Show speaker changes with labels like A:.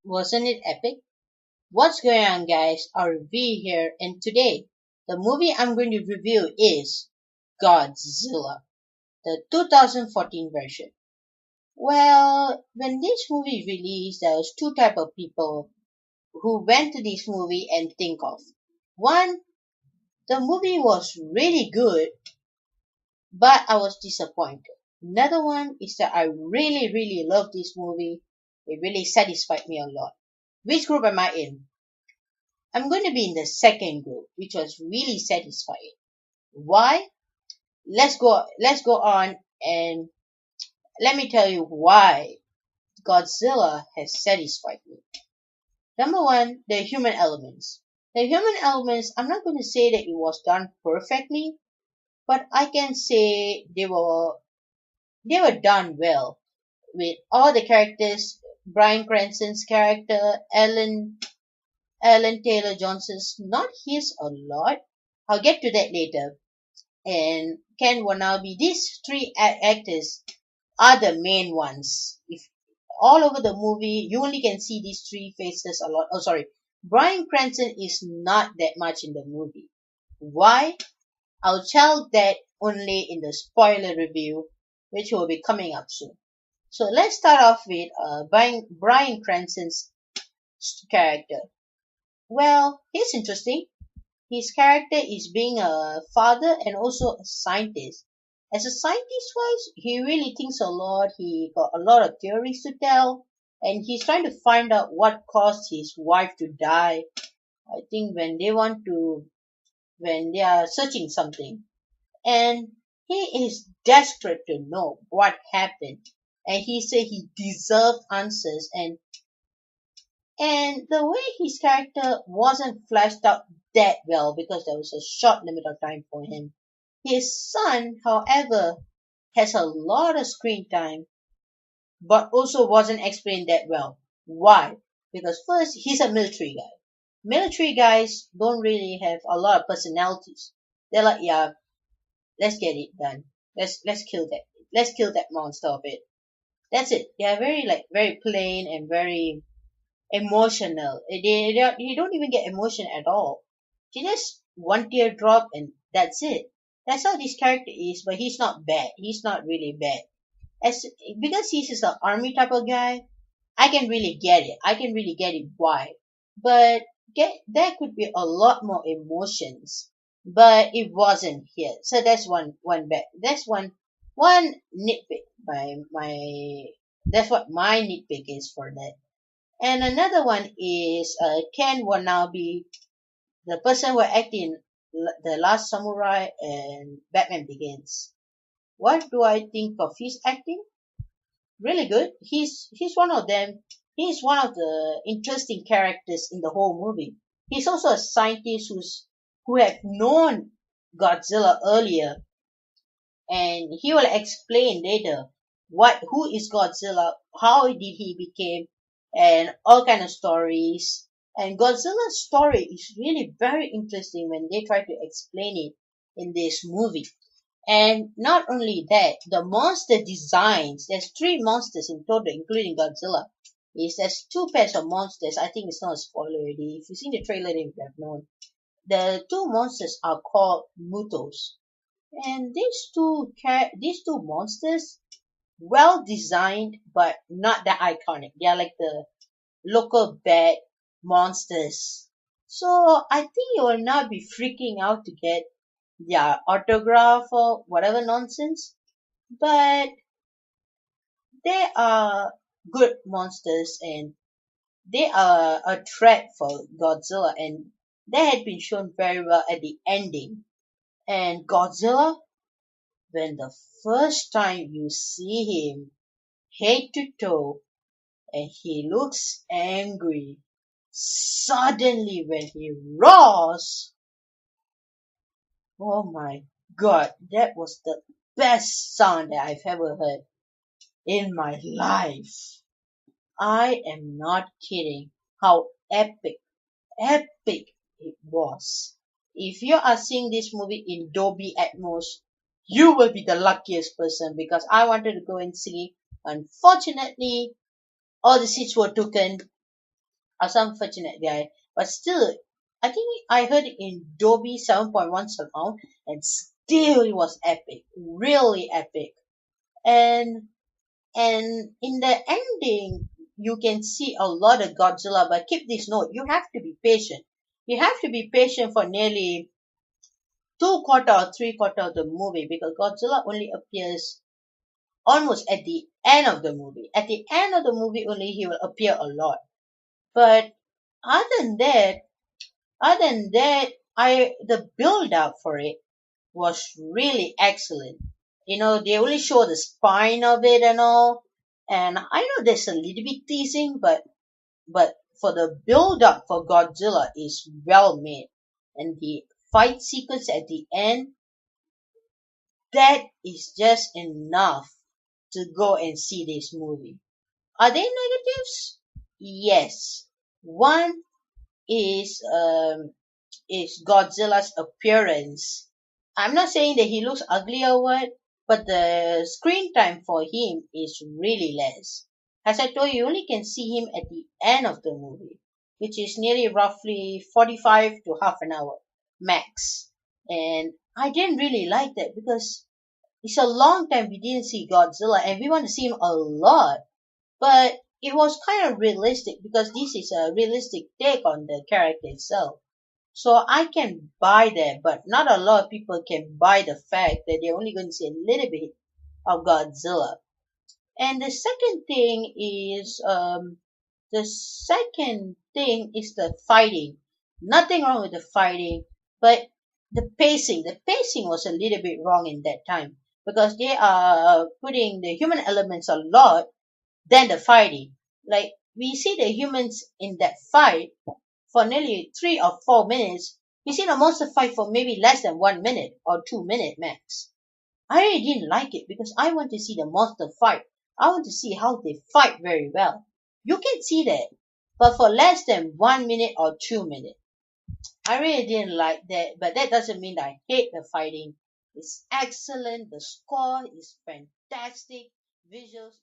A: Wasn't it epic? What's going on, guys? RV here, and today the movie I'm going to review is Godzilla, the 2014 version. Well, when this movie released, there was two type of people who went to this movie and think of. One, the movie was really good, but I was disappointed. Another one is that I really love this movie. It really satisfied me a lot. Which group am I in? I'm going to be in the second group, which was really satisfying. Why? Let's go on and let me tell you why Godzilla has satisfied me. Number one, the human elements. The human elements, I'm not going to say that it was done perfectly, but I can say they were done well with all the characters. Bryan Cranston's character, Ellen Taylor Johnson's, not his a lot. I'll get to that later. And Ken Watanabe. These three actors are the main ones. If all over the movie, you only can see these three faces a lot. Oh, sorry. Bryan Cranston is not that much in the movie. Why? I'll tell that only in the spoiler review, which will be coming up soon. So let's start off with Bryan Cranston's character. Well, he's interesting. His character is being a father and also a scientist. As a scientist wise, he really thinks a lot. He got a lot of theories to tell, and he's trying to find out what caused his wife to die. I think when they are searching something, and he is desperate to know what happened, and he said he deserved answers, and the way his character wasn't fleshed out that well because there was a short limit of time for him. His son, however, has a lot of screen time, but also wasn't explained that well. Why? Because first, he's a military guy. Military guys don't really have a lot of personalities. They're like, yeah, let's get it done. Let's kill that. Let's kill that monster of it. That's it. They are very plain and very emotional. You don't even get emotion at all. She just one teardrop and that's it. That's how this character is, but he's not bad. He's not really bad. As because he's just an army type of guy, I can really get it. I can really get it why. But there could be a lot more emotions, but it wasn't here. So that's one bad. That's one nitpick. That's what my nitpick is for that. And another one is Ken Watanabe, the person who acted in The Last Samurai and Batman Begins. What do I think of his acting? Really good. He's one of them. He's one of the interesting characters in the whole movie. He's also a scientist who had known Godzilla earlier, and he will explain later who is Godzilla, how did he became, and all kind of stories. And Godzilla's story is really very interesting when they try to explain it in this movie. And not only that, the monster designs, there's three monsters in total, including Godzilla. There's two pairs of monsters. I think it's not a spoiler already. If you've seen the trailer, then you have known. The two monsters are called Mutos. And these two monsters, well designed, but not that iconic. They are like the local bad monsters. So I think you will not be freaking out to get their autograph or whatever nonsense. But they are good monsters and they are a threat for Godzilla, and that had been shown very well at the ending. And Godzilla, when the first time you see him head to toe and he looks angry, suddenly when he roars, oh my god, that was the best sound that I've ever heard in my life. I am not kidding how epic it was. If you are seeing this movie in Dolby Atmos, you will be the luckiest person because I wanted to go and see. Unfortunately, all the seats were taken I was unfortunate guy, but still, I think I heard it in Dolby 7.1 surround, and still it was epic, really epic. And in the ending, you can see a lot of Godzilla. But keep this note: you have to be patient. You have to be patient for nearly two quarter or three quarter of the movie because Godzilla only appears almost at the end of the movie. At the end of the movie, only he will appear a lot. But other than that, other than that, I the build up for it was really excellent. You know, they only show the spine of it and all, and I know there's a little bit teasing, but for the build up for Godzilla is well made, and the fight sequence at the end, that is just enough to go and see this movie. Are there negatives? Yes. One is Godzilla's appearance. I'm not saying that he looks ugly or what, but the screen time for him is really less. As I told you, you only can see him at the end of the movie, which is nearly roughly 45 to half an hour max. And I didn't really like that because it's a long time we didn't see Godzilla and we want to see him a lot. But it was kind of realistic because this is a realistic take on the character itself. So I can buy that, but not a lot of people can buy the fact that they're only going to see a little bit of Godzilla. And the second thing is the fighting. Nothing wrong with the fighting, but the pacing. The pacing was a little bit wrong in that time because they are putting the human elements a lot than the fighting. Like we see the humans in that fight for nearly 3 or 4 minutes. We see the monster fight for maybe less than 1 minute or 2 minute max. I really didn't like it because I want to see the monster fight. I want to see how they fight very well. You can see that, but for less than 1 minute or 2 minutes. I really didn't like that, but that doesn't mean that I hate the fighting. It's excellent. The score is fantastic. Visuals